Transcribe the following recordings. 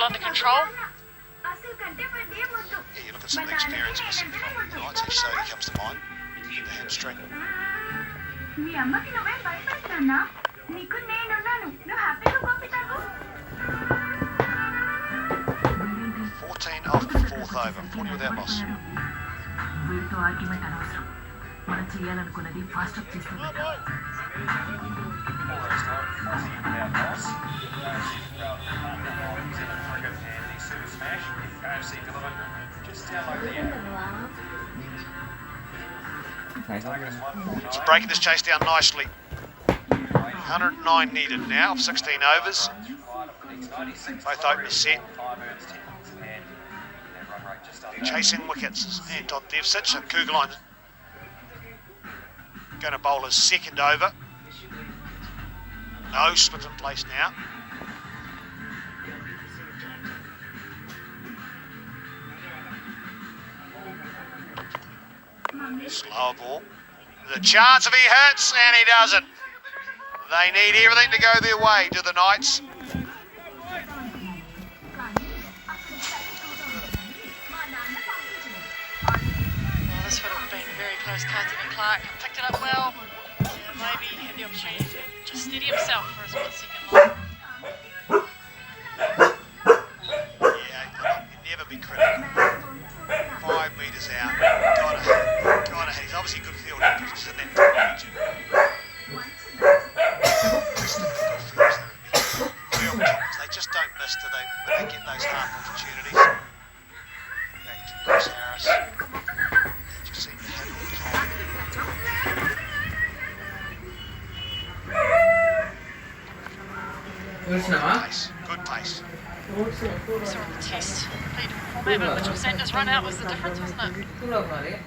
battle under control. Yeah, you look at some of the experience missing from the Knights. Sodi comes to mind. The hamstring. 14 off the fourth over, 40 without loss. వీరితో argument అనవసరం. మనం చేయాలనుకున్నది fast up చేస్తే So breaking this chase down nicely. 109 needed now, 16 overs. Both openers set. Chasing wickets and Todd Devsich, so Kugelheim going to bowl his second over. No split in place now. Slower ball. The chance if he hits, and he doesn't. They need everything to go their way, do the Knights. Well, this would have been very close. Carter Clark picked it up well. Maybe he had the opportunity to just steady himself for his second line. Yeah, you'd never be critical. 5 metres out, gotta hit. He's obviously a good fielder because he's in that top region. Real tops, they just don't miss, do they, when they get those half opportunities. Back to Chris Harris. They just seem to hit all the time. Good pace. We saw in the test repeat format, but Mitchell Sanders' run out was the difference, wasn't it?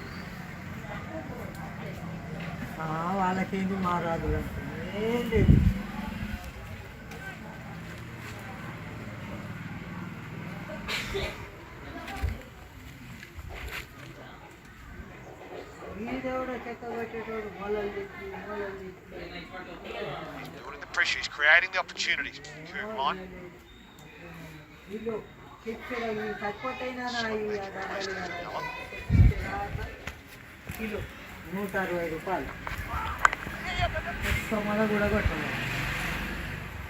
వాళ్ళకేంటి మారాదు ఏంటి వీడెవడో చెక్క పెట్టేటోడు మొలలు తెచ్చి Building the pressure, he's creating the opportunities. Kugelheim. వీళ్ళు శిక్షణ తక్కువైనా kilo 160 రూపాయలు మన కూడా కొట్టము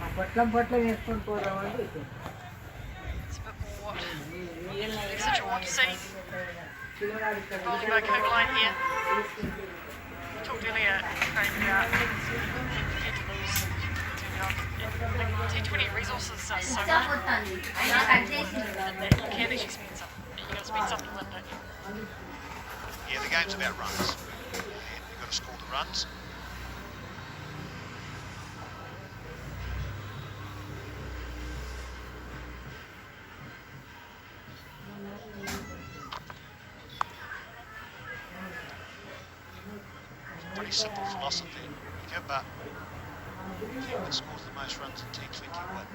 ఆ పట్లం వేసుకొని పోదామంటే It's a bit more what you want to see. Bowled by Kugelheim here. Talked earlier about had to lose T20 resources so much that you can actually spend something. You got to spend something with it. Yeah, the game's about runs. And you've got to score the runs. Pretty simple philosophy, but the team that scores the most runs in T20 win.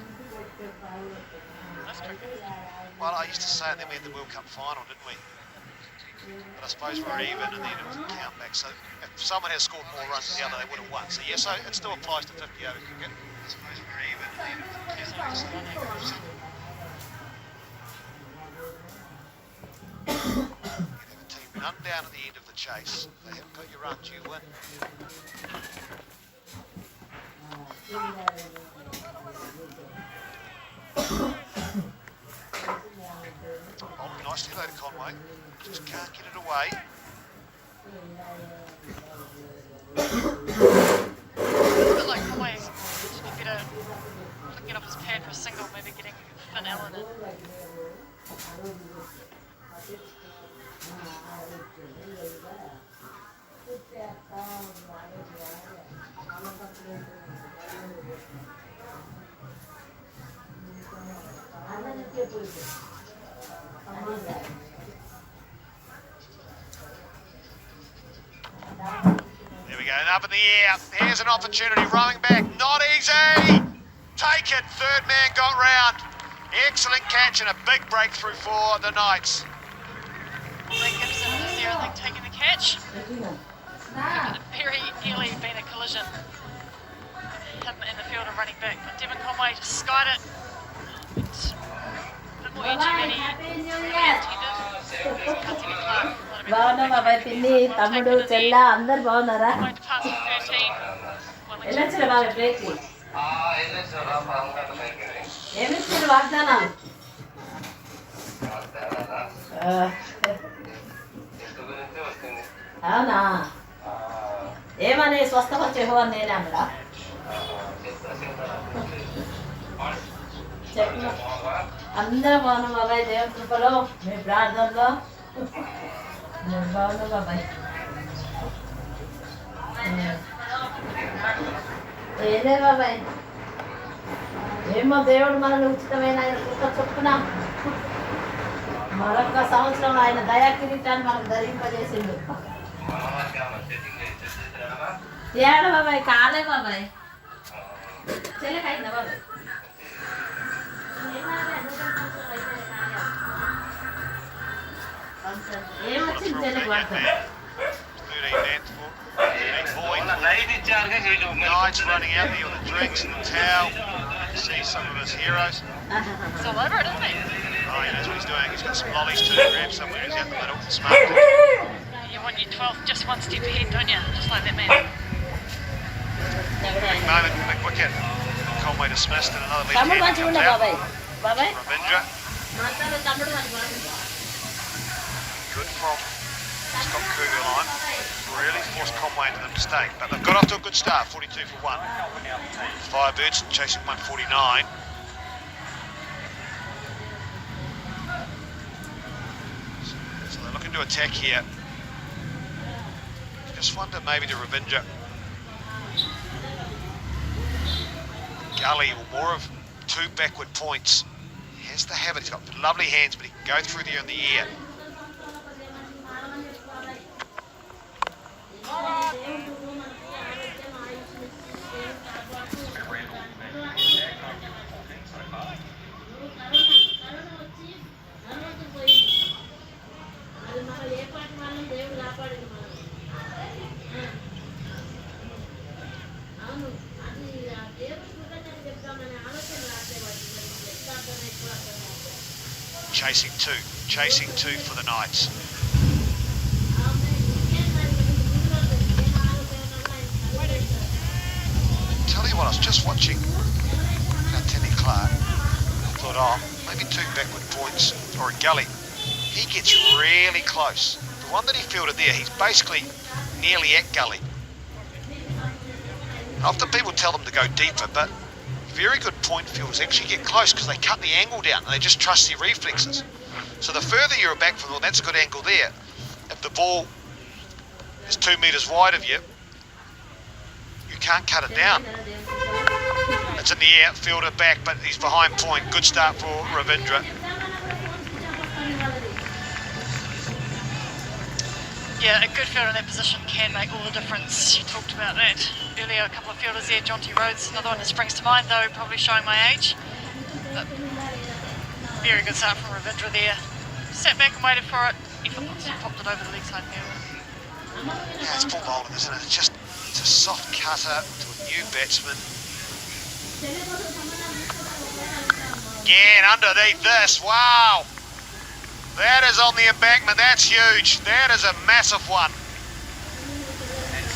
That's tricky. Well, I used to say it, then we had the World Cup final, didn't we? But I suppose we're even, and then it was a count back. So if someone has scored more runs than the other, they would have won. So yes, it still applies to 50 over cricket. I suppose we're even, and then it was a count back. So you can have a team run down at the end of the chase. If they haven't got your runs, you win. Oh, nicely loaded Conway. Just can't get it away. A bit like Conway, should be better flicking off his pad for a single, maybe getting Finn Allen in. There we go, and up in the air. Here's an opportunity, rolling back. Not easy. Take it. Third man got round. Excellent catch and a big breakthrough for the Knights. Blake Gibson is there, I think, taking the catch. Very nearly been a collision. Him in the field and running back, but Devon Conway just skied it. be too many really intended. బాగున్నా బాబాయ్ పిన్ని తమ్ముడు చెల్ల అందరు బాగున్నారా Going to pass for 13. వెళ్ళొచ్చిన బాబాయ్ బ్రేక్కి ఏమిచ్చారు వాగ్దానాలు అవునా ఏమని స్వస్థపరిచే అని నేనే అన్నడా చెప్పు అందరం బాగున్నాం బాబాయ్ దేవుని కృపలో మీ ప్రార్థనలో నేను బాగున్నా బాబాయ్ ఏదే బాబాయ్ ఏమో దేవుడు మనల్ని ఉచితమైన ఆయన కృప చొప్పున మరొక సంవత్సరం ఆయన దయా కిరీటాన్ని మనకు ధరింపజేసిండు ఏడ బాబాయ్ కాలే బాబాయ్ చెల్లెకైందా బాబాయ్ ఏమొచ్చింది చెల్లెకి వాడతాం Nights running out there with the drinks and the towel. You see some of his heroes. It's all over it, isn't he? Oh, he knows what he's doing. He's got some lollies too. Grab somewhere. He's out the middle. Smart. You want your 12th just one step ahead, don't you? Just like that man. Big moment, big wicket. Conway dismissed and another left hand comes out. Ravindra. Good from Scott Cougar line. Really forced Conway into the mistake, but they've got off to a good start, 42 for 1. Firebirds chasing 149. So they're looking to attack here. Just wonder maybe to Ravindra. Gully or more of 2 backward points. He has the habit, he's got lovely hands, but he can go through there in the air. Chasing two for the Knights. Tell you what, I was just watching Tenny Clark. I thought, oh, maybe 2 backward points or a gully. He gets really close. The one that he fielded there, he's basically nearly at gully. Often people tell them to go deeper, but very good point fielders actually get close because they cut the angle down and they just trust their reflexes. So the further you're back from the ball, that's a good angle there. If the ball is 2 metres wide of you, you can't cut it down. It's in the air, fielder back, but he's behind point. Good start for Ravindra. Yeah, a good fielder in that position can make all the difference. You talked about that earlier, a couple of fielders there. Jonty Rhodes, another one that springs to mind, though probably showing my age. But very good start from Ravindra there. Sat back and waited for it. He popped it over the leg side there. Yeah, it's full bowling, isn't it? It's a soft cutter to a new batsman. Again, underneath this, wow! That is on the embankment, that's huge. That is a massive one.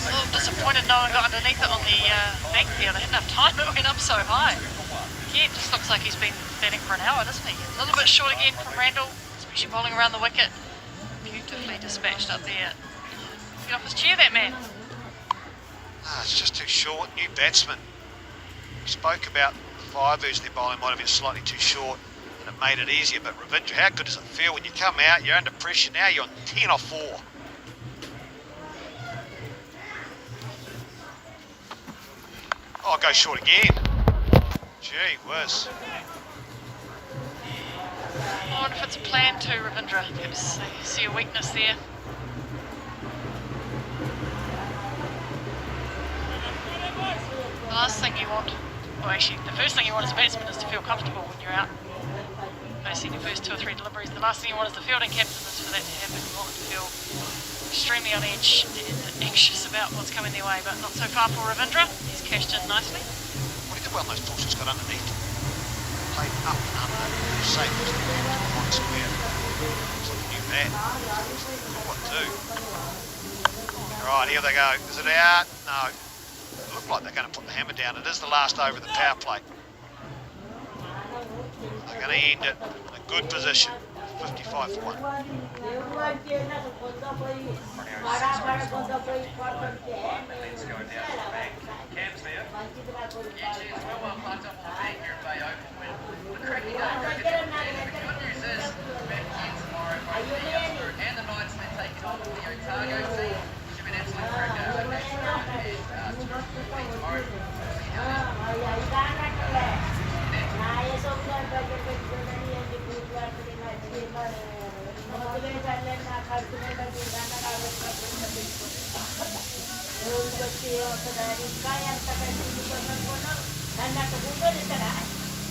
A little disappointed no one got underneath it on the bank there. They didn't have time, it went up so high. Again, just looks like he's been batting for an hour, doesn't he? A little bit short again from Randall, especially bowling around the wicket. Beautifully dispatched up there. Get off his chair, that man. It's just too short. New batsman. We spoke about the Firebirds, their bowling might have been slightly too short and it made it easier, but Ravindra, how good does it feel when you come out, you're under pressure, now you're on 10 off 4. Oh, go short again. Gee whiz. I wonder if it's a plan to Ravindra. Perhaps they see a weakness there. The last thing you want, well actually the first thing you want as a batsman is to feel comfortable when you're out. Basically your first 2 or 3 deliveries. The last thing you want as the fielding captain is for that to happen. You want them to feel extremely on edge and anxious about what's coming their way, but not so far for Ravindra. He's cashed in nicely. What do you do well those balls just got underneath? played up and under, safe as the one square. Looks like a new bat. What two? Right, here they go. Is it out? No. It looked like they're going to put the hammer down. It is the last over the power play. They're going to end it in a good position. 55 for 1.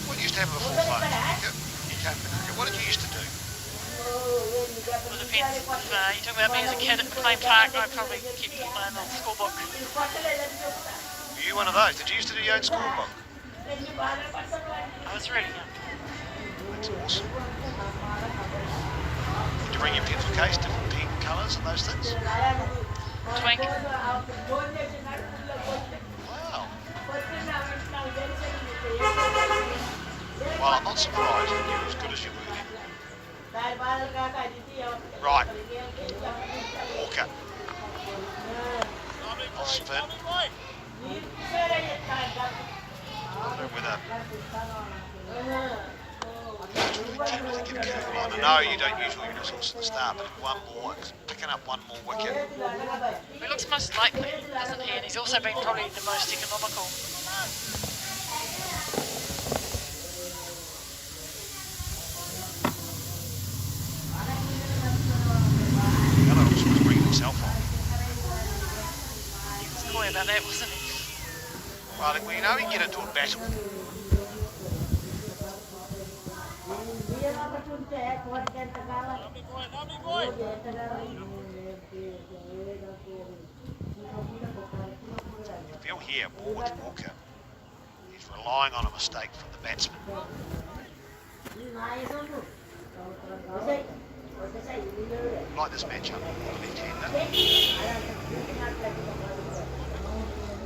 What used to have before playing cricket? You came to cricket. What did you used to do? Well, it depends. If you talk about me as a kid at McLean Park, I probably keep my own school book. Were you one of those? Did you used to do your own school book? I was really young. That's awesome. Did you bring your pencil case, different pen colours and those things? Twink. Wow. Well, I'm not surprised that you're as good as you were then. Right. Walker. Off spin. I don't know whether I know you don't use all your resources at the start, but one more, picking up one more wicket. He looks most likely, doesn't he? And he's also been probably the most economical. Yellow was bringing himself on. He was coy about that, wasn't he? Well, you know, you get into a battle. Feel here, ball with Walker. He's relying on a mistake from the batsman. Like this matchup, left-hander.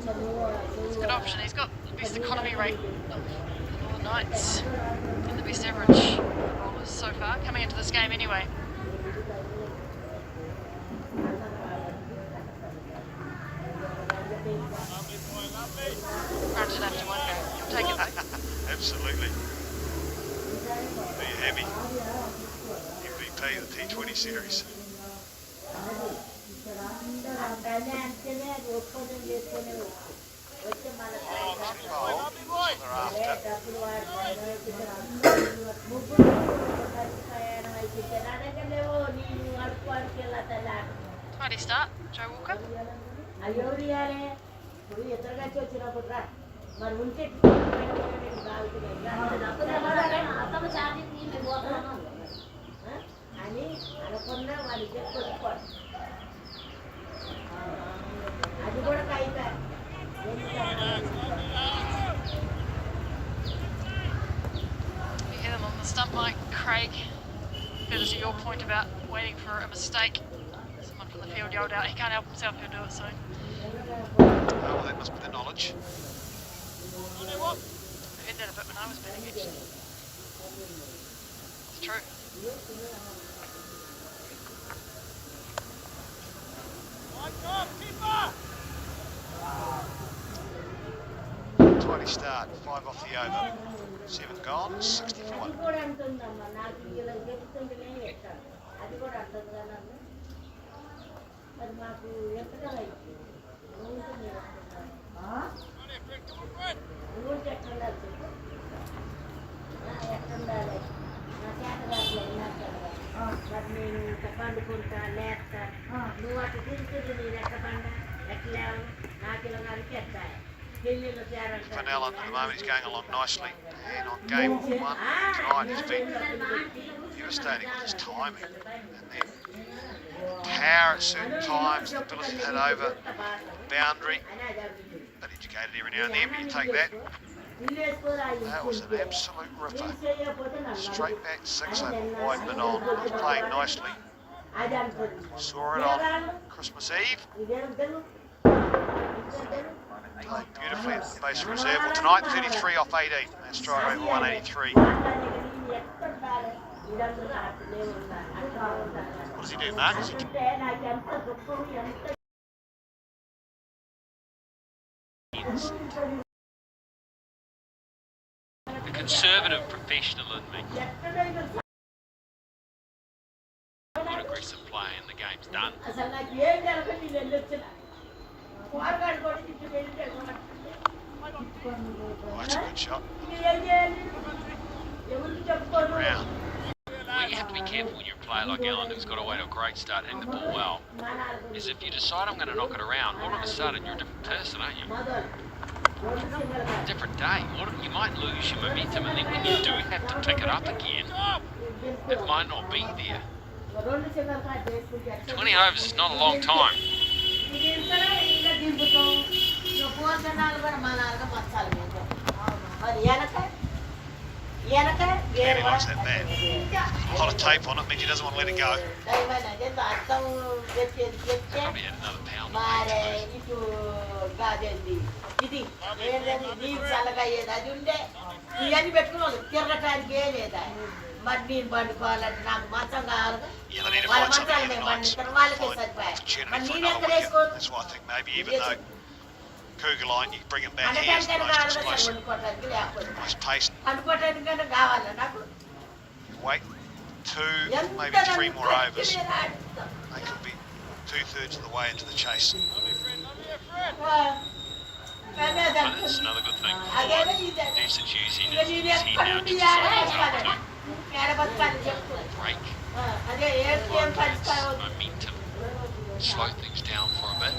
It's a good option. He's got the best economy rate of all the Knights and the best average bowlers so far, coming into this game anyway. Crunching after one game. You'll take it. Absolutely. There you have it. MVP of the T20 series. Tidy start, Joe Walker. You hear them on the stump, Mike, Craig. Further to your point about waiting for a mistake. Someone from the field yelled out, he can't help himself, he'll do it soon. Oh, well, that must be the knowledge. I heard that a bit when I was batting, actually. It's true. 20 start, 5 off the over. 7 gone, 64. Fennell at the moment, he's going along nicely, and on game 1 tonight he's been devastating with his timing and then power at certain times, the ability to hit over the boundary. But educated every now and then, but you take that. That was an absolute ripper. Straight back 6 over wide mid on. He's playing nicely. Saw it on Christmas Eve. Played beautifully at the base reserve. Well, tonight 33 off 18. That's strike rate 183. What does he do, Mark? The conservative professional in me. Good aggressive play and the game's done. Oh, that's a good shot. Round. Well, you have to be careful when you're a player like Alan who's got away to a great start, hitting the ball well, is if you decide I'm going to knock it around, all of a sudden you're a different person, aren't you? Different day. You might lose your momentum, and then when you do have to pick it up again, it might not be there. 20 overs is not a long time. Danny likes that bat. A lot of tape on it, means he doesn't want to let it go. Probably had another pound. Yeah, they need to find something in the nights. Find opportunity for another wicket. That's why I think maybe even though Cougar line, you bring him back here, is the most explosive, most pace. Wait 2, maybe 3 more overs. They could be 2/3 of the way into the chase. But that's another good thing. Decent using his head now to decide break. Momentum. Slow things down for a bit.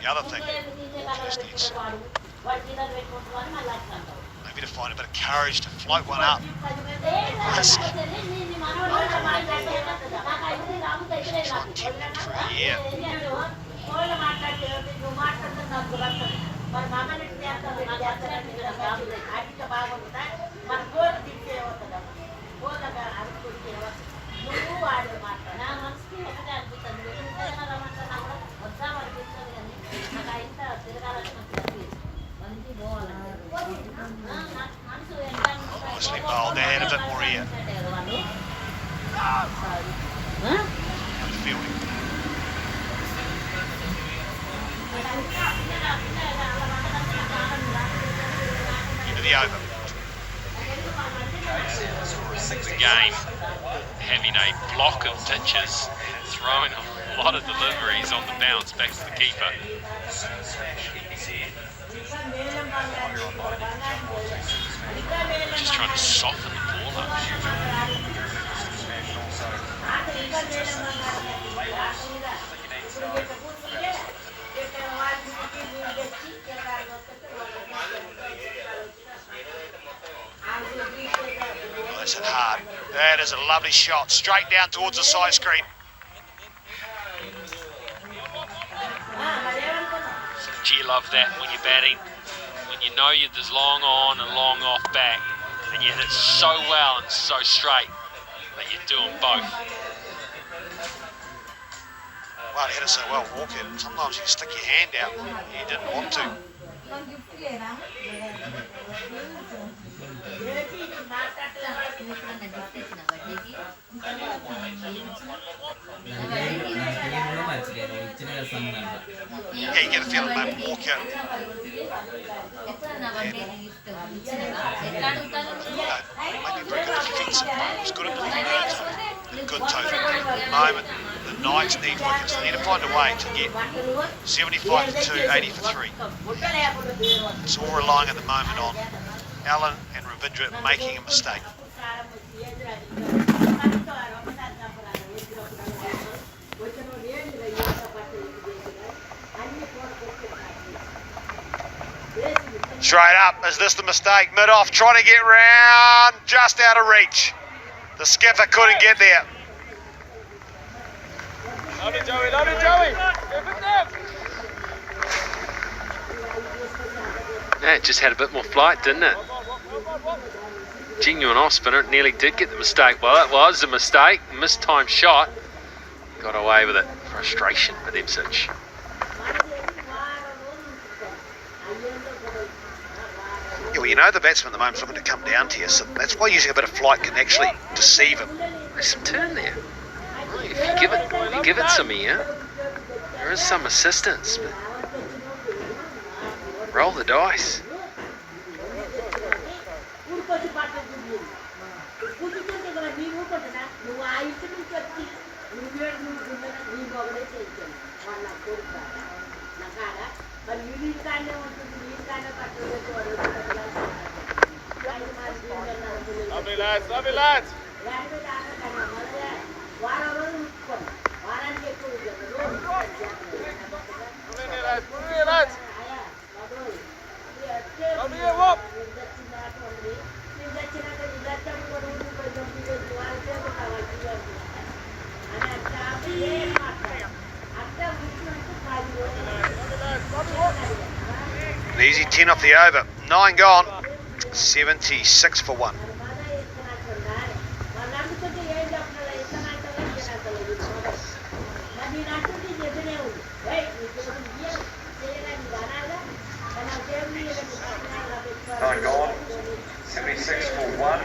The other thing, just needs maybe to find a bit of courage to float one up. Risk. Try and tip it through the air. Nicely bowled. They had a bit more air. Good fielding. Into the over. The game having a block of pitches and throwing a lot of deliveries on the bounce back to the keeper. Just trying to soften the ball up. Oh, that's it hard. That is a lovely shot. Straight down towards the side screen. Do you love that when you're batting? When you know there's long on and long off back, and you hit it so well and so straight that you're doing both. Well, he hit it so well, Walker. Sometimes you stick your hand out. He didn't want to. Yeah, you get a feeling that Walker. Maybe very good defensive, but he was good at delivering a good total. At the moment, the Knights need wickets. They need to find a way to get 75 for 2, 80 for 3. It's all relying at the moment on Alan and Ravindra making a mistake. Straight up, is this the mistake? Mid-off, trying to get round, just out of reach. The skipper couldn't get there. Yeah, it just had a bit more flight, didn't it? Genuine off spinner, it nearly did get the mistake. Well, it was a mistake, mistimed shot. Got away with it. Frustration with Ipswich. Yeah, well, you know the batsman at the moment's looking to come down to you, so that's why using a bit of flight can actually deceive him. There's some turn there. Right, if you give it some air, there is some assistance. But roll the dice. Lovely lads. An easy 10 off the over. 9 gone. 76 for 1. Nine gone, 76 for 1.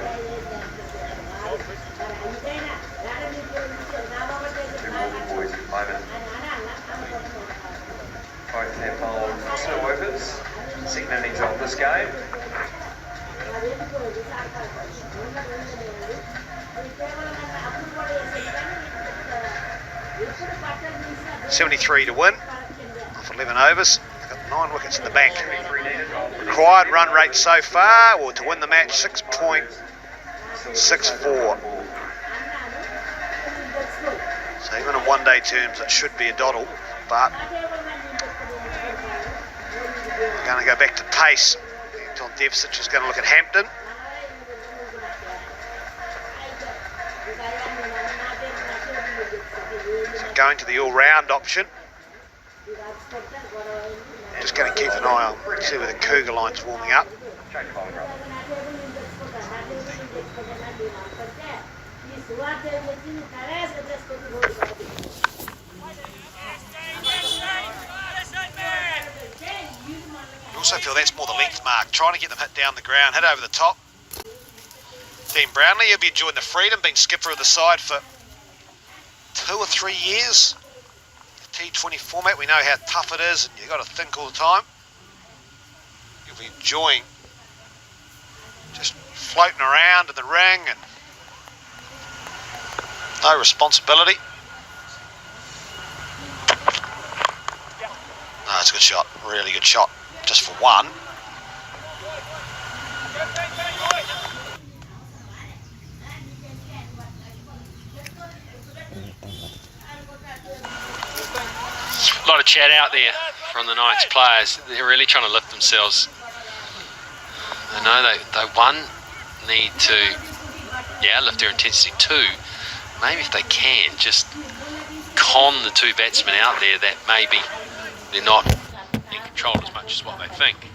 Two more boys at the moment. Both their bowls, 2 overs. Second innings of this game. 73 to win. Off 11 overs. They've got 9 wickets in the bank. Required run rate so far, or to win the match, 6.64. So even in one-day terms, it should be a doddle, but we're going to go back to pace. John Devsich is going to look at Hampton. So going to the all-round option. Just going to keep an eye on, see where the Cougar line's warming up. I also feel that's more the length mark, trying to get them hit down the ground, hit over the top. Dean Brownlee, he'll be enjoying the freedom, been skipper of the side for 2 or 3 years. T20 format, we know how tough it is, and you've got to think all the time. You'll be enjoying just floating around in the ring and no responsibility. No, it's a good shot, really good shot, just for 1. A lot of chat out there from the Knights players. They're really trying to lift themselves. They know they one, need to lift their intensity. 2, maybe if they can, just con the 2 batsmen out there that maybe they're not in control as much as what they think.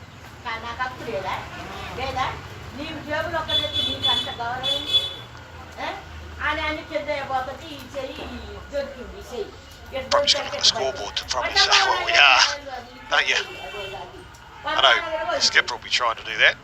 Probably just going to look at the scoreboard to probably say what we are, don't you? I know the skipper will be trying to do that.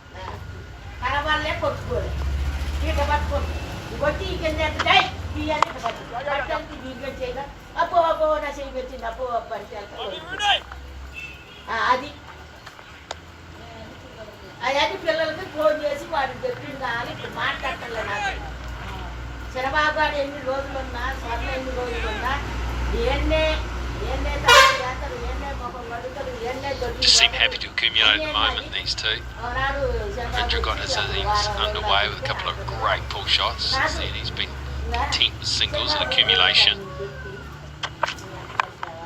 Just seem happy to accumulate at the moment, these 2. Ravindra got his innings underway with a couple of great pull shots. Since then he's been content with singles and accumulation.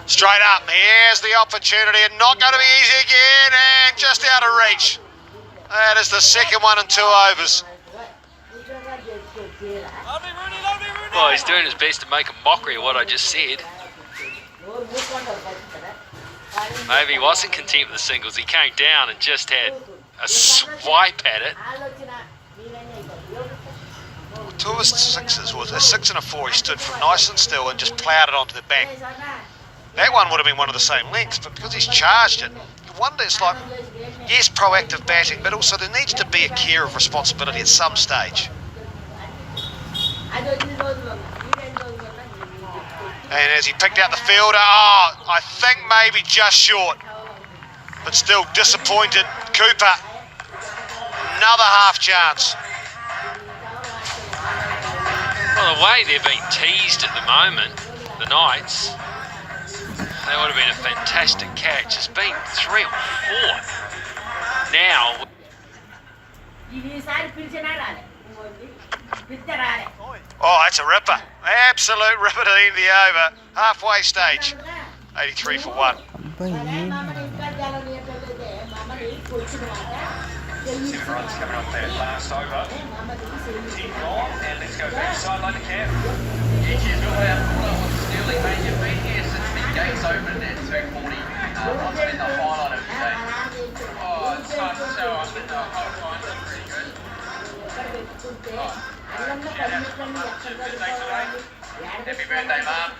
Straight up, here's the opportunity, and not going to be easy again, and just out of reach. That is the second one in 2 overs. Well, he's doing his best to make a mockery of what I just said. Maybe he wasn't content with the singles. He came down and just had a swipe at it. Two of his sixes was a 6 and a 4. He stood from nice and still and just ploughed it onto the bank. That one would have been one of the same lengths, but because he's charged it, you wonder, it's like, yes, proactive batting, but also there needs to be a care of responsibility at some stage. And as he picked out the fielder, I think maybe just short, but still disappointed. Cooper, another half chance. Well, the way they're being teased at the moment, the Knights, that would have been a fantastic catch. It's been 3 or 4. Now, that's a ripper. Absolute ripper to end the over. Halfway stage. 83 for 1. 7 runs coming off that last over. 10 gone, and let's go back sideline to Cam. Sterling, mate, you've been here since the gates opened at 2:40. What's been the highlight of the day? Oh, it's hard to tell. I think the whole time's been pretty good. Happy birthday, Mum.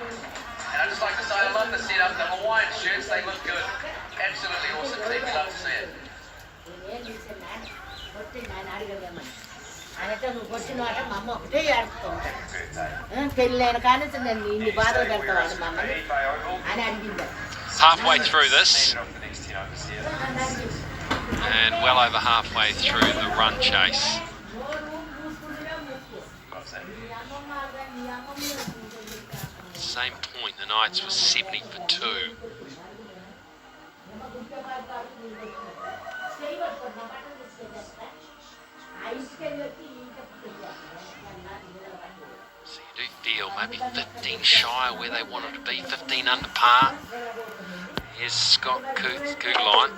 And I'd just like to say I love the setup. The Hawaiian shirts, they look good. Absolutely awesome team. We love to see it. halfway through this, and well over halfway through the run chase. Same point, the Knights were 70 for 2. So you do feel maybe 15 shy of where they wanted to be, 15 under par. Here's Scott Kugelheim.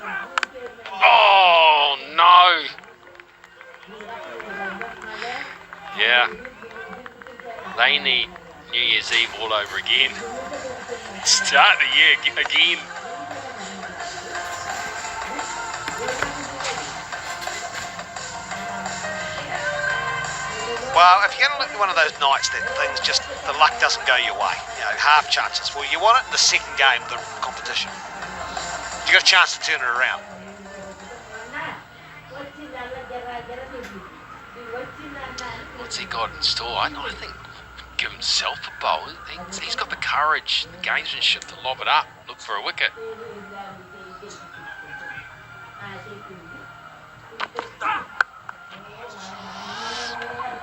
Oh no! Yeah, they need New Year's Eve all over again. Start the year again. Well, if you're going to look at one of those nights that things just, the luck doesn't go your way, half chances, well, you want it in the second game of the competition. You got a chance to turn it around. What's he got in store? I think give himself a bowl. He's got the courage, the gamesmanship to lob it up, look for a wicket.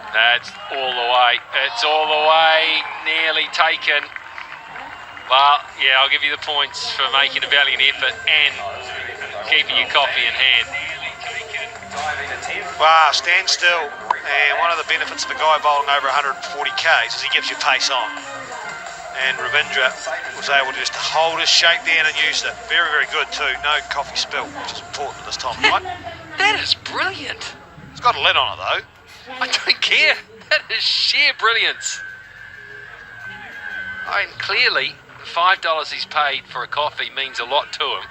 That's all the way. It's all the way. Nearly taken. Well, yeah, I'll give you the points for making a valiant effort and keeping your coffee in hand. Wow, stand still. And one of the benefits of a guy bowling over 140 k's is he gives you pace on. And Ravindra was able to just hold his shape there and used it. Very, very good too. No coffee spill, which is important this time of night. That is brilliant. It's got a lid on it though. I don't care. That is sheer brilliance. I mean, clearly, the $5 he's paid for a coffee means a lot to him.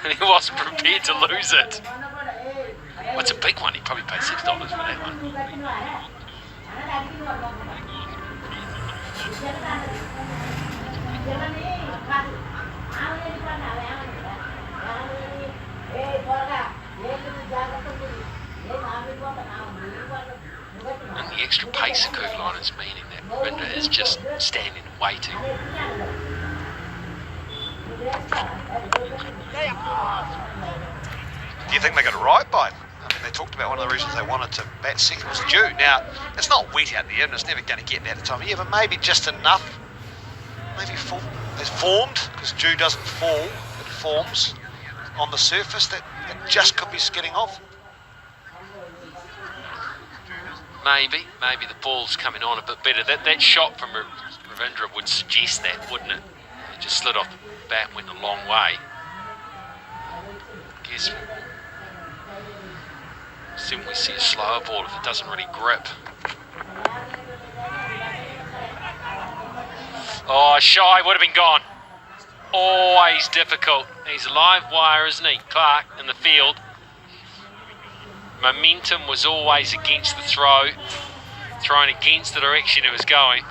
And he wasn't prepared to lose it. Well, it's a big one. He probably paid $6 for that one. And the extra pace of Kugelheim is meaning that Ravindra is just standing and waiting. Do you think they got it right by him? I mean, they talked about one of the reasons they wanted to bat second was due. Now, it's not wet out there and it's never going to get that at the time of year, but maybe just enough. Maybe it's formed, because dew doesn't fall, it forms on the surface that it just could be skidding off. Maybe the ball's coming on a bit better. That shot from Ravindra would suggest that, wouldn't it? It just slid off the bat, went a long way. Guess soon we see a slower ball if it doesn't really grip. Oh, shy would have been gone. always difficult. He's a live wire, isn't he, Clark, in the field. Momentum was always against the throw, thrown against the direction it was going.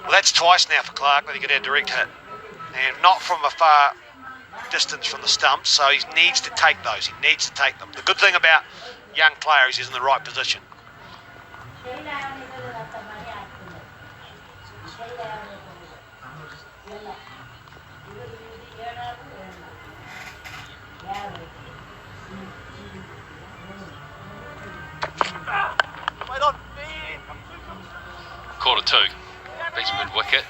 Well, that's twice now for Clark that he could have direct hit, and not from a far distance from the stumps, so he needs to take those. He needs to take them. The good thing about young player is he's in the right position. Quarter two. Beats mid wicket.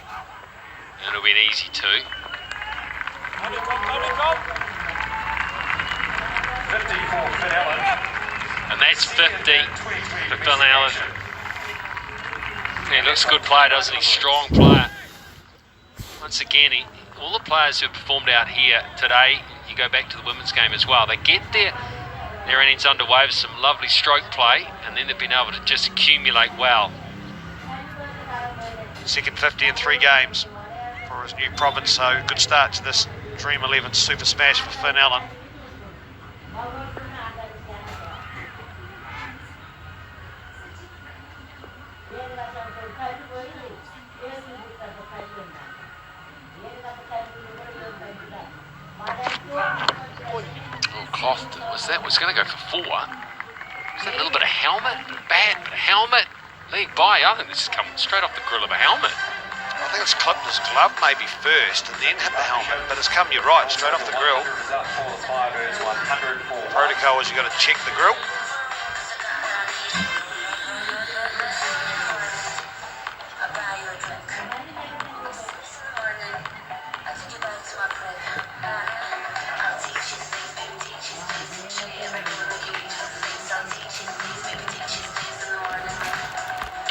And it'll be an easy 2. 50 for Finn Allen. And that's 50 for Finn Allen. He looks good player, doesn't he? Strong player. Once again, all the players who have performed out here today, you go back to the women's game as well, they get their innings underway with some lovely stroke play, and then they've been able to just accumulate well. Second 50 in 3 games for his new province, so good start to this Dream 11 Super Smash for Finn Allen. Oh, Cloth was going to go for 4. Was that a little bit of helmet? Bad helmet. Leg by. I think this is coming straight off the grill of a helmet. I think it's clipped his glove maybe first and then hit the helmet, but it's come, you're right, straight off the grill. Protocol is you've got to check the grill.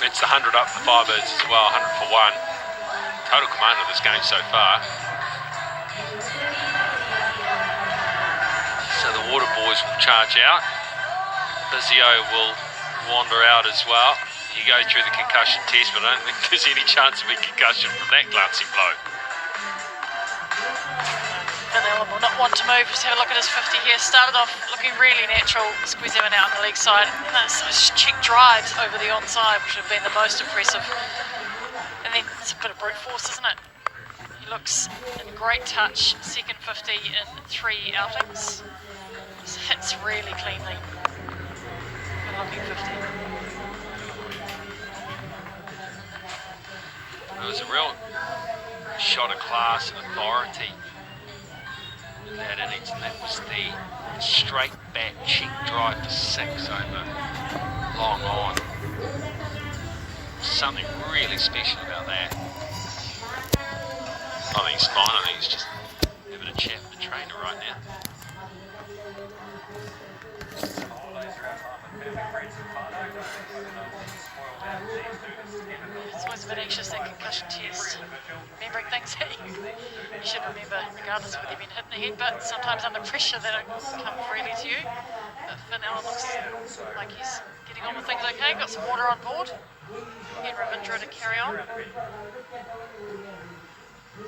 It's the 100 up for Firebirds as well, 100 for 1. Total command of this game so far. So the Water Boys will charge out. Physio will wander out as well. You go through the concussion test, but I don't think there's any chance of a concussion from that glancing blow. Finn Allen will not want to move. Just have a look at his 50 here. Started off looking really natural, squeeze him out on the leg side. And those check drives over the onside, which have been the most impressive. And then it's a bit of brute force, isn't it? He looks in great touch. Second 50 in 3 outings. Just hits really cleanly. Good looking 50. It was a real shot of class and authority in that innings, and that was the straight back cheek drive for 6 over long on. Something really special about that. I think he's fine. I think he's just having a chat with the trainer right now. It's always a bit anxious, that concussion test. Remembering things that you should remember regardless of whether you've been hit in the head, but sometimes under pressure they don't come freely to you. But Finn Allen looks like he's getting on with things okay. Got some water on board. Henry Ravindra to carry on.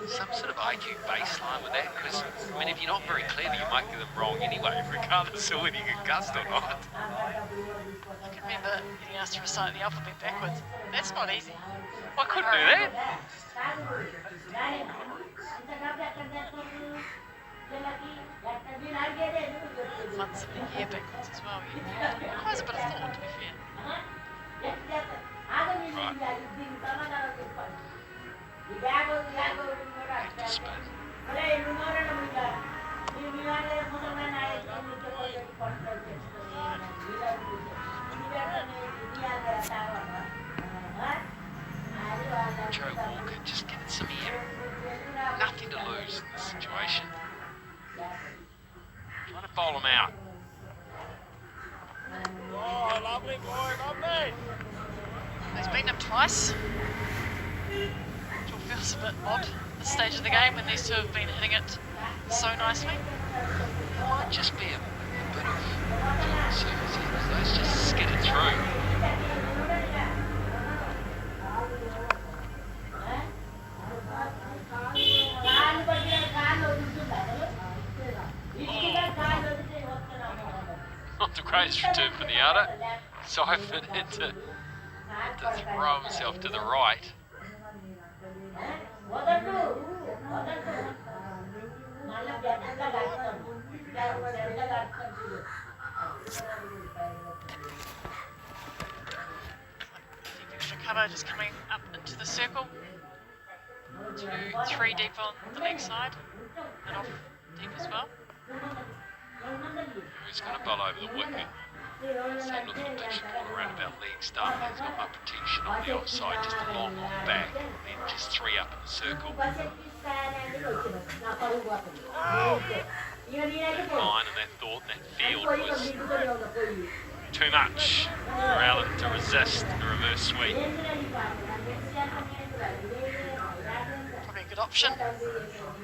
Some sort of IQ baseline with that, because I mean, if you're not very clever, you might get them wrong anyway, regardless of whether you get concussed or not. I can remember getting asked to recite the alphabet backwards. That's not easy. I couldn't do that. Months of the year backwards as well. It requires a bit of thought, to be fair. Joe Walker just getting some air. Nothing to lose in this situation. Trying to bowl him out. Oh, lovely boy, lovely. He's beaten him twice. Which all feels a bit odd at this stage of the game when these two have been hitting it so nicely. It might just be a bit of German service here. Those just skidded through. Not the greatest return from the outer. Siphon had to throw himself to the right. Extra cover just coming up into the circle. 2, 3 deep on the leg side and off deep as well. He's going to bowl over the wicket. So I'm looking at the picture all around about leg stump. He's got my protection on the offside, just a long back, and then just 3 up in the circle. And 9, and that thought, that field was too much for Allen to resist the reverse sweep. Probably a good option in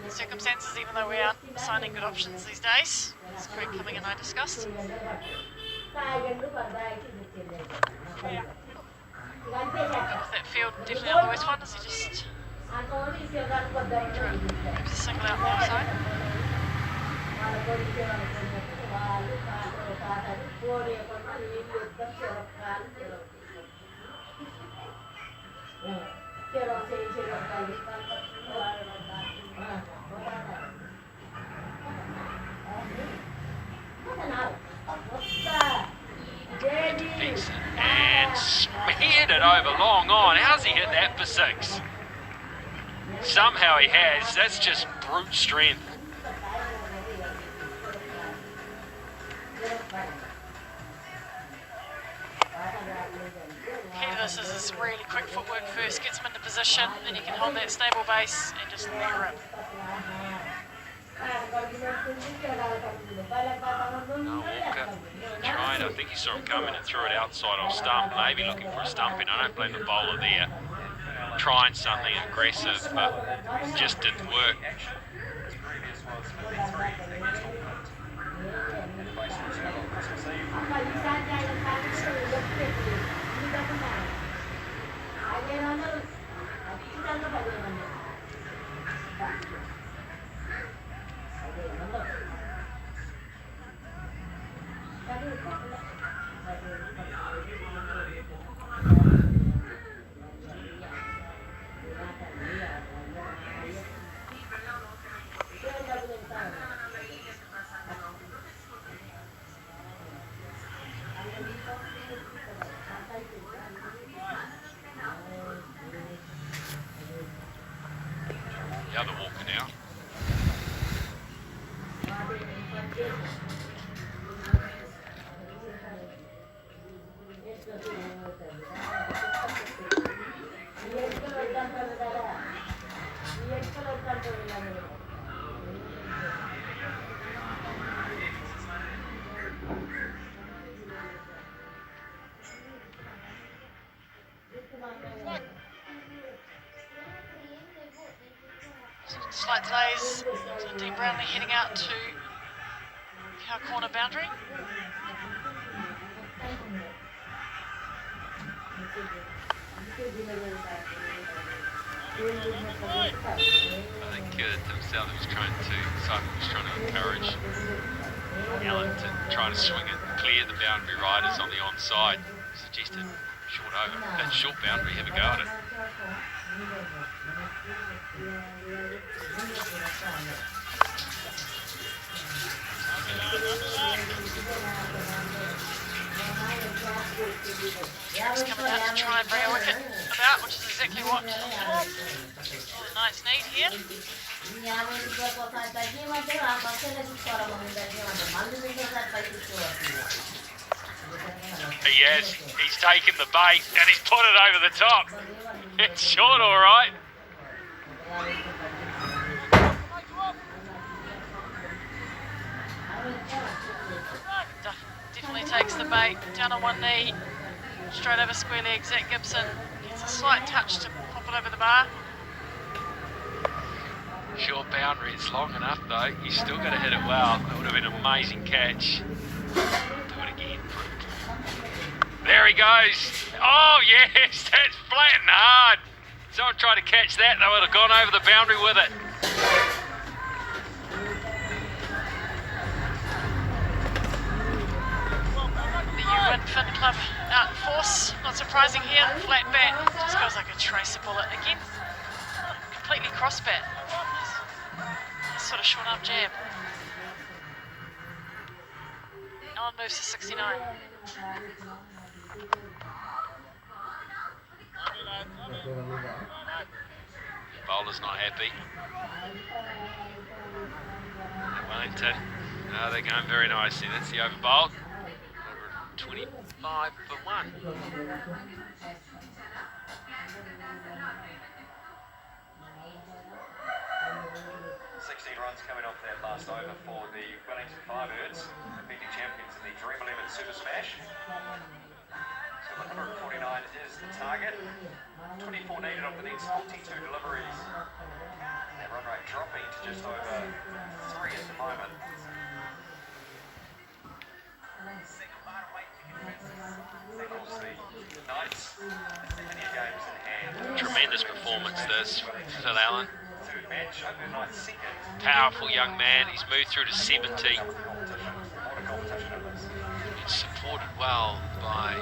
the circumstances, even though we aren't assigning good options these days. As Craig Cumming and I discussed. That field definitely on the west one. Does he just maybe single out on the outside? Defeats it and smeared it over long on. How's he hit that for 6? Somehow he has. That's just brute strength. Key to this is his really quick footwork first, gets him into position, then he can hold that stable base and just let her rip. No, Walker tried. I think he saw him coming and threw it outside off stump, maybe looking for a stumping. I don't blame the bowler there. Trying something aggressive, but it just didn't work. The other Walker now. Slight delays. So Dean Brownlee heading out to our corner boundary. I think himself was trying to, Simon was trying to encourage Allen to try to swing it, clear the boundary riders on the onside. Suggested short over. That short boundary, have a go at it. He's coming out to try and bring a wicket about, which is exactly what the Knights need here. He has. He's taken the bait and he's put it over the top. It's short, all right. Definitely takes the bait, down on one knee, straight over square leg. Zach Gibson gets a slight touch to pop it over the bar. Short boundary, it's long enough though. He's still got to hit it well. That would have been an amazing catch. Do it again. There he goes. Oh yes, that's flat and hard. Someone tried to catch that, they would have gone over the boundary with it. The UN Fin Club out in force. Not surprising here. Flat bat. Just goes like a tracer bullet. Again, completely cross bat. Nice sort of short arm jab. Alan moves to 69. Bowler's not happy. Wellington, they're going very nicely. That's the over bowled. 25 for 1. 16 runs coming off that last over for the Wellington Firebirds, defending champions in the Dream 11 Super Smash. So 149 is the target. 24 needed off the next 42 deliveries. That run rate dropping to just over 3 at the moment. Equals the Knights. Plenty of games in hand. Tremendous performance this, Phil Allen. Third match, opening night second. Powerful young man, he's moved through to 70. He's supported well by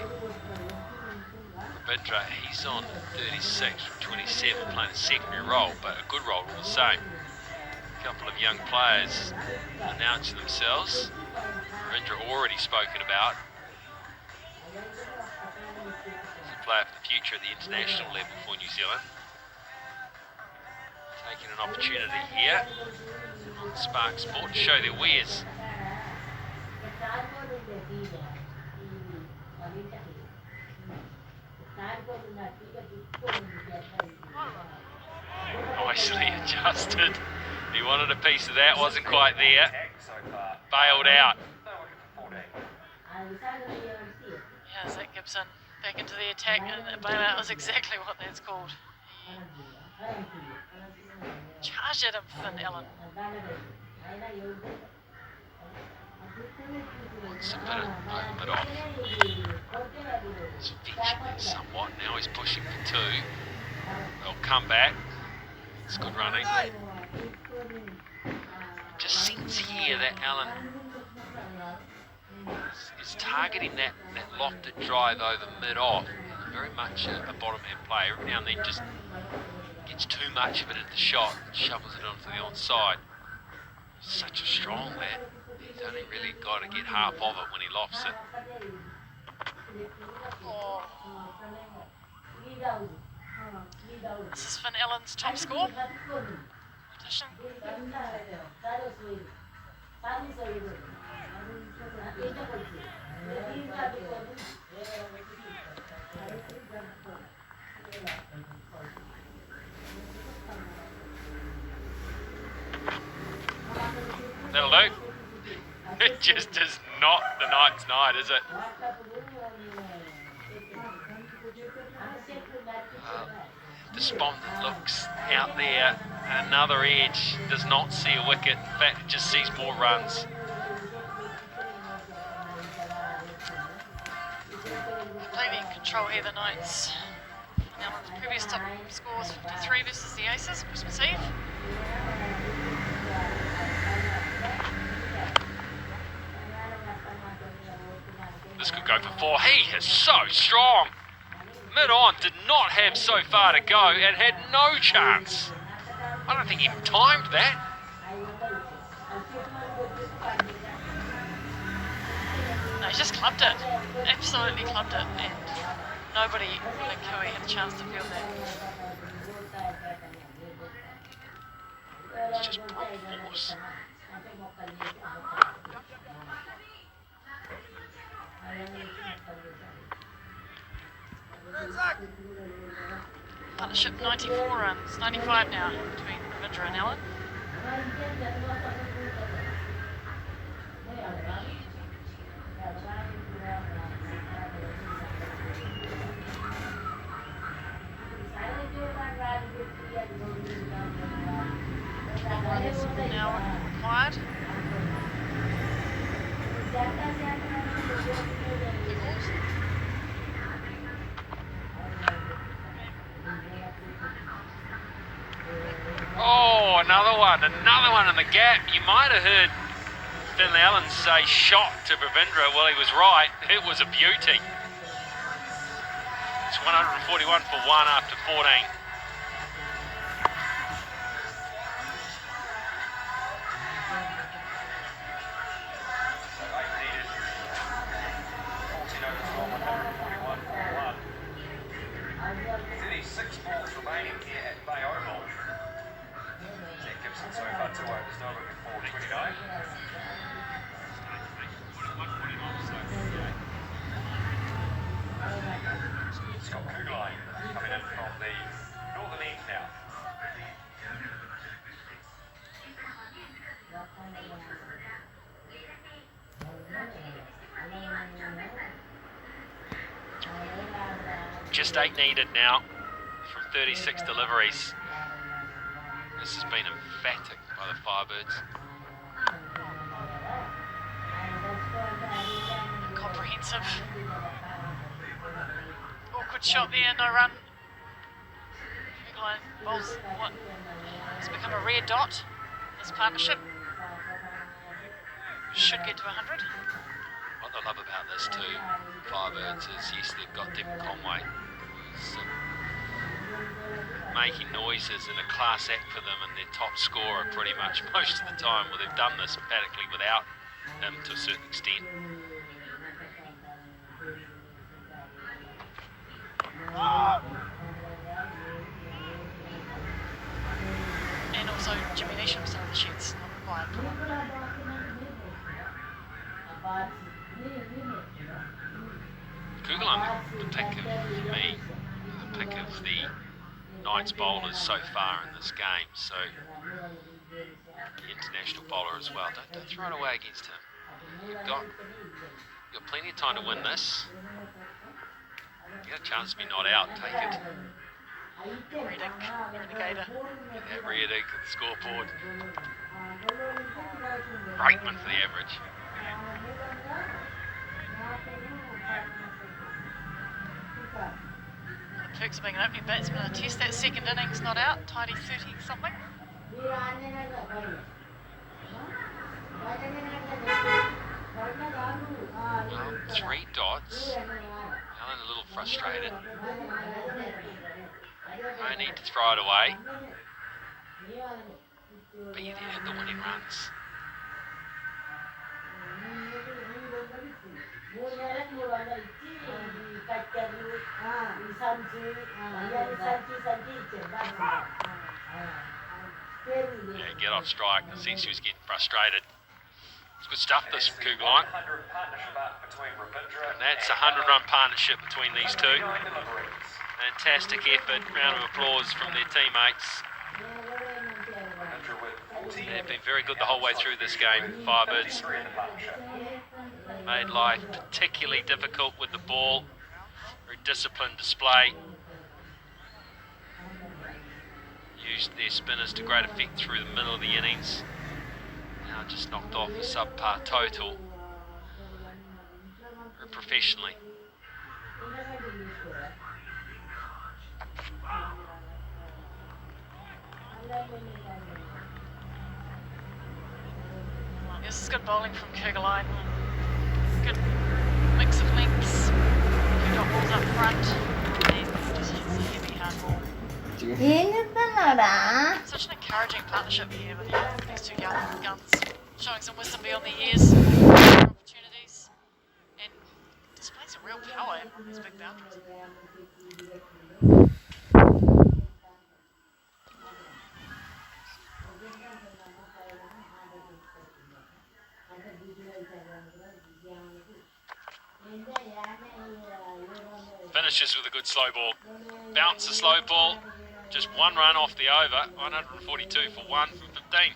Rabindra. He's on 36 from 27, playing a secondary role, but a good role all the same. A couple of young players announcing themselves. Rabindra already spoken about. He's a player for the future at the international level for New Zealand. Taking an opportunity here on Spark Sport to show their wares. Nicely adjusted. He wanted a piece of that, wasn't quite there. Bailed out. Yeah, Zach Gibson back into the attack, and bailout was exactly what that's called. He charged at him, Finn Allen. Wants a bit off. It's venturing somewhat. Now he's pushing for 2. They'll come back. It's good running. Just seems here that Allen is targeting that lofted drive over mid-off. Very much a bottom-hand play. Every now and then just gets too much of it at the shot and shovels it onto the onside. Such a strong lad. He's only really got to get half of it when he lofts it. Oh. This is Finn Allen's top score. Petition. That'll do. It just is not the Knights' night, is it? Despondent looks out there. Another edge. Does not see a wicket. In fact, it just sees more runs. Completely in control here, the Knights. Allen's previous top score was 53 versus the Aces, Christmas Eve. This could go for 4. He is so strong. Mid-on did not have so far to go and had no chance. I don't think he even timed that. No, he just clubbed it. Absolutely clubbed it. And nobody like Kui had a chance to feel that. It's just brute force. Partnership 94 runs, 95 now between Ravindra and Allen. Now required. another one in the gap. You might have heard Finn Allen say shot to Ravindra. Well, he was right. It was a beauty. It's 141 for 1 after 14. So 8 needed. 14 overs gone, 141 for 1. 36 balls remaining here at Bay Oval. Zach Gibson so far 2 overs, no looking for 29. Scott Kugelheim coming in from the northern end now. Just 8 needed now from 36 deliveries. This has been emphatic by the Firebirds. Comprehensive. Awkward shot there, no run. Kugelheim bowls what has become a rare dot in this partnership. Should get to 100. What I love about this too, Firebirds, is yes, they've got Devon Conway, who's making noises and a class act for them, and their top scorer pretty much most of the time. Well, they've done this emphatically without him to a certain extent. And also Jimmy Neesham, some of the sheds not required. Kugelheim, the pick of, for me, the pick of the Knights bowlers so far in this game. So the international bowler as well. Don't throw it away against him. You've got plenty of time to win this. You got a chance to be not out. Take it. Reading, Renegade. That red ink at the scoreboard. Brakeman for the average. Perks of being an opening batsman in a test. That second innings not out. Tidy 30 something. Well, 3 dots. Alan a little frustrated. No need to throw it away. But you hit the winning runs. Yeah, get off strike. I see she was getting frustrated. It's good stuff, this from Kugelheim. And that's a 100-run partnership between these two. Fantastic effort. Round of applause from their teammates. They've been very good the whole way through this game, Firebirds. Made life particularly difficult with the ball. Very disciplined display. Used their spinners to great effect through the middle of the innings. Now just knocked off a subpar total. Very professionally. This is good bowling from Kugelheim. Good mix of lengths. Few dot balls up front. And just hits a heavy hard ball. Such an encouraging partnership here with these two young guns, showing some wisdom beyond their years, opportunities, and displaying some real power on these big boundaries. Finishes with a good slow ball. Bounce the slow ball. Just 1 run off the over. 142 for 1 from 15.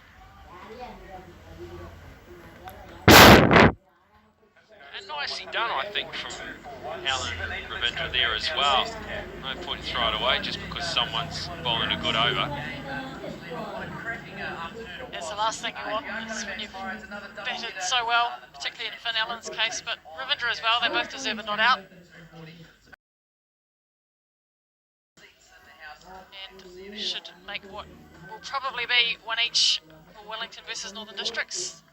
And nicely done, I think, from Alan Ravindra there as well. No point to throw it away just because someone's bowling a good over. It's the last thing you want is when you've batted so well, particularly in Finn Allen's case, but Ravindra as well. They both deserve a not out. And should make what will probably be one each for Wellington versus Northern Districts.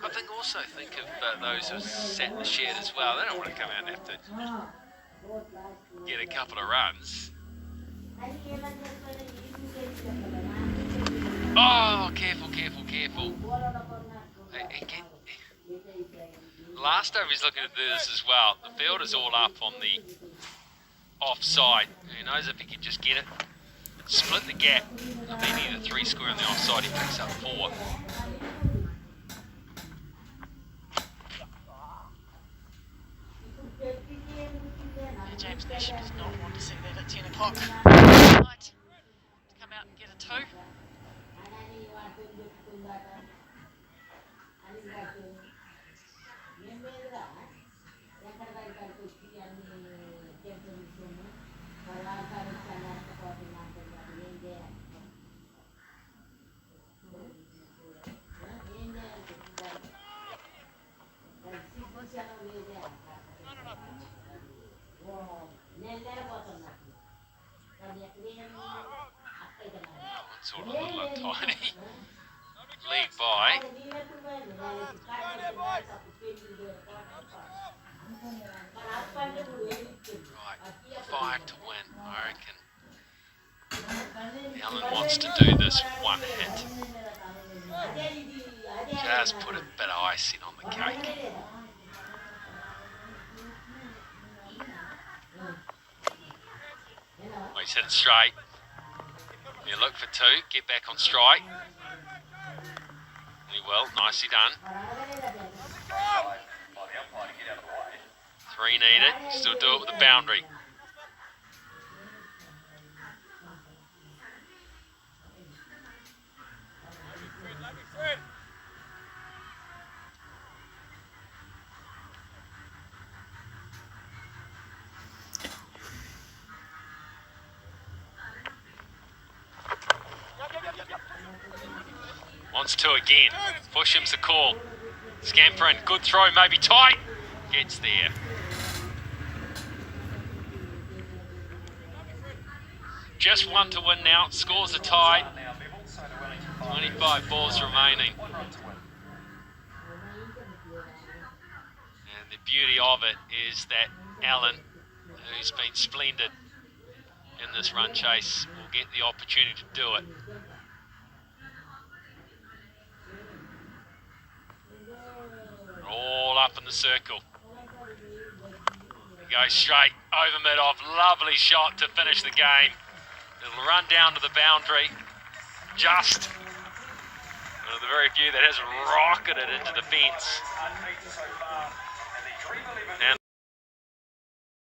I also think of those who sat in the shed as well. They don't want to come out and have to get a couple of runs. Oh, careful, careful, careful. Last over he's looking to do this as well. The fielder's all up on the offside. Who knows if he can just get it, split the gap. I mean, either 3 square on the offside, he picks up 4. Yeah, James Nation does not want to see that at 10 o'clock tonight to come out and get a 2. It's all a little tiny. Lead by. Right, 5 to win, I reckon. Alan wants to do this one hit. Just put a bit of icing on the cake. Oh, he's hit it straight. You look for 2, get back on strike. He will, nicely done. 3 needed, still do it with the boundary. Wants to again. Busham's the call. Scampering, good throw, maybe tight. Gets there. Just 1 to win now. Scores are tied. 25 balls remaining. And the beauty of it is that Alan, who's been splendid in this run chase, will get the opportunity to do it. All up in the circle. He goes straight over mid-off. Lovely shot to finish the game. It'll run down to the boundary. Just one of the very few that has rocketed into the fence. And